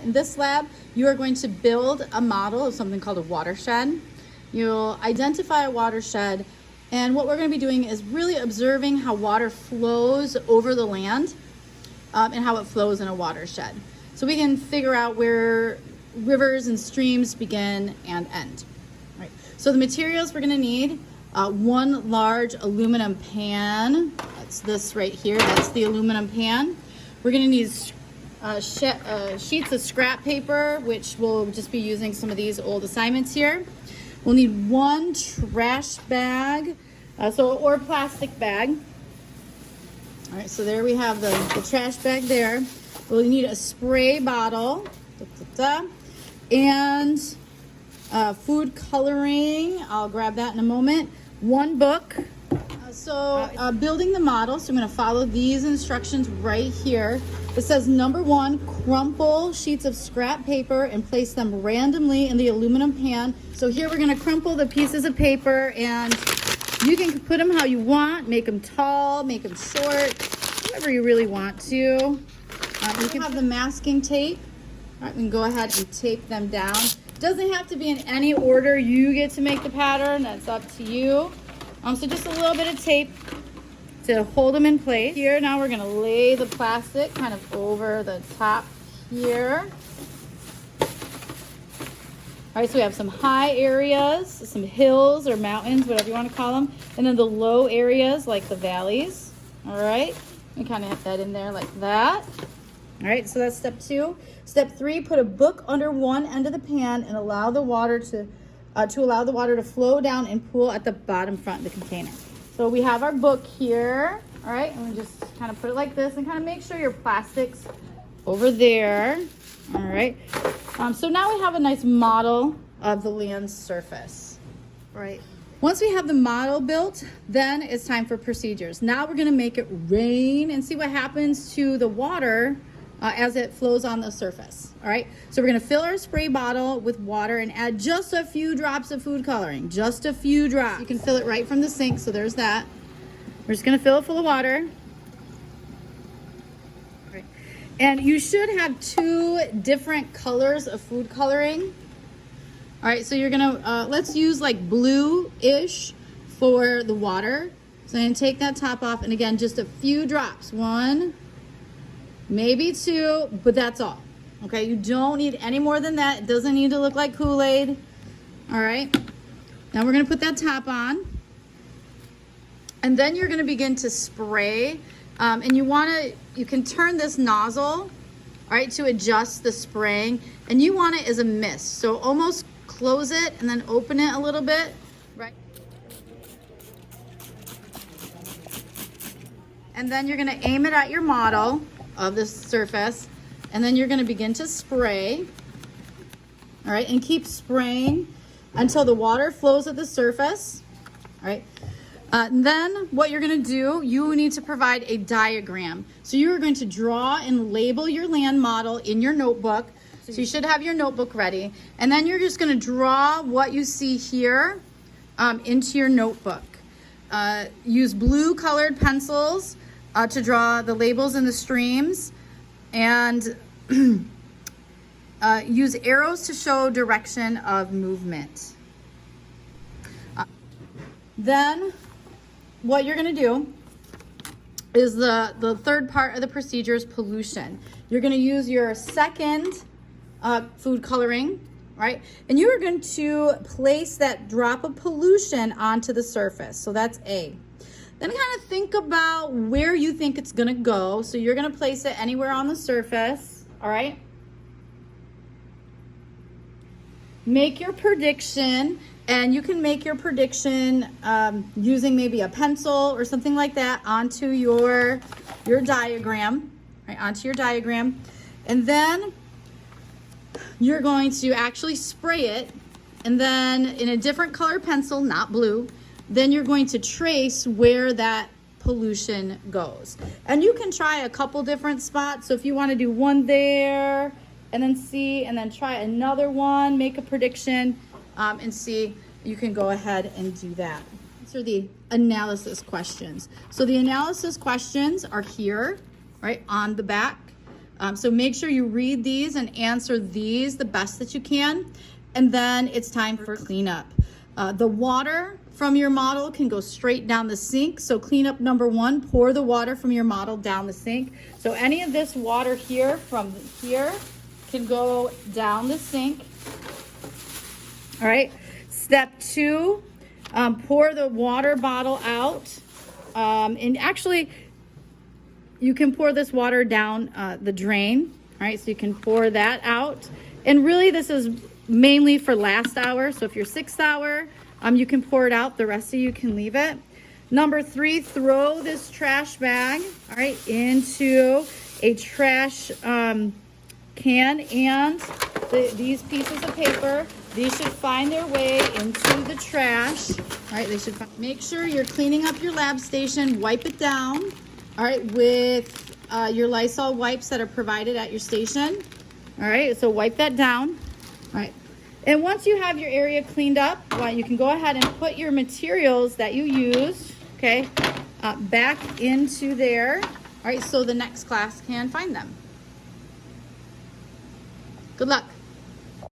In this lab, you are going to build a model of something called a watershed. You'll identify a watershed, and what we're going to be doing is really observing how water flows over the land and how it flows in a watershed. So we can figure out where rivers and streams begin and end. All right. So the materials we're going to need, one large aluminum pan. That's this right here. That's the aluminum pan. We're going to need sheets of scrap paper, which we'll just be using some of these old assignments here. We'll need one trash bag, or plastic bag. All right, so there we have the trash bag there. We'll need a spray bottle, and food coloring. I'll grab that in a moment. One book. Building the model, so I'm going to follow these instructions right here. It says number 1, crumple sheets of scrap paper and place them randomly in the aluminum pan. So here we're going to crumple the pieces of paper, and you can put them how you want, make them tall, make them short, whatever you really want to. You can have the masking tape. All right, we can go ahead and tape them down. Doesn't have to be in any order. You get to make the pattern. That's up to you. So just a little bit of tape to hold them in place. Here, now we're gonna lay the plastic kind of over the top here. All right, so we have some high areas, some hills or mountains, whatever you want to call them, and then the low areas like the valleys. All right, we kind of have that in there like that. All right, so that's step 2. Step 3, put a book under one end of the pan and allow the water to flow down and pool at the bottom front of the container. So we have our book here, all right, and we just kind of put it like this and kind of make sure your plastic's over there, all right. So now we have a nice model of the land's surface, right? Once we have the model built, then it's time for procedures. Now we're gonna make it rain and see what happens to the water as it flows on the surface, all right? So we're gonna fill our spray bottle with water and add just a few drops of food coloring, just a few drops. You can fill it right from the sink, so there's that. We're just gonna fill it full of water. All right. And you should have 2 different colors of food coloring. All right, so you're gonna, let's use like blue-ish for the water. So I'm gonna take that top off, and again, just a few drops. 1, maybe 2, but that's all. Okay, you don't need any more than that. It doesn't need to look like Kool-Aid. All right, now we're gonna put that top on. And then you're gonna begin to spray. And you can turn this nozzle, all right, to adjust the spraying. And you want it as a mist. So almost close it and then open it a little bit, right? And then you're gonna aim it at your model of this surface, and then you're going to begin to spray, all right, and keep spraying until the water flows at the surface, all right. Then what you're going to do, you need to provide a diagram. So you're going to draw and label your land model in your notebook. So you should have your notebook ready, and then you're just going to draw what you see here into your notebook. Use blue colored pencils to draw the labels and the streams, and use arrows to show direction of movement. Then what you're going to do is the third part of the procedure is pollution. You're going to use your second food coloring, right? And you are going to place that drop of pollution onto the surface. So that's A. Then kind of think about where you think it's gonna go. So you're gonna place it anywhere on the surface, all right? Make your prediction, and you can make your prediction using maybe a pencil or something like that onto your diagram, right, onto your diagram. And then you're going to actually spray it, and then in a different color pencil, not blue, then you're going to trace where that pollution goes. And you can try a couple different spots. So if you want to do one there and then see, and then try another one, make a prediction, and see, you can go ahead and do that. These are the analysis questions. So the analysis questions are here, right, on the back. So make sure you read these and answer these the best that you can. And then it's time for cleanup. The water from your model can go straight down the sink. So cleanup number 1, pour the water from your model down the sink. So any of this water here from here can go down the sink. All right. Step 2, pour the water bottle out. And actually, you can pour this water down the drain. All right, so you can pour that out. And really, this is mainly for last hour. So if you're 6th hour, you can pour it out. The rest of you can leave it. Number 3, throw this trash bag, all right, into a trash can, and these pieces of paper, these should find their way into the trash. All right, they should make sure you're cleaning up your lab station. Wipe it down, all right, with your Lysol wipes that are provided at your station. All right, so wipe that down. All right, and once you have your area cleaned up, well, you can go ahead and put your materials that you used, okay, back into there. All right, so the next class can find them. Good luck.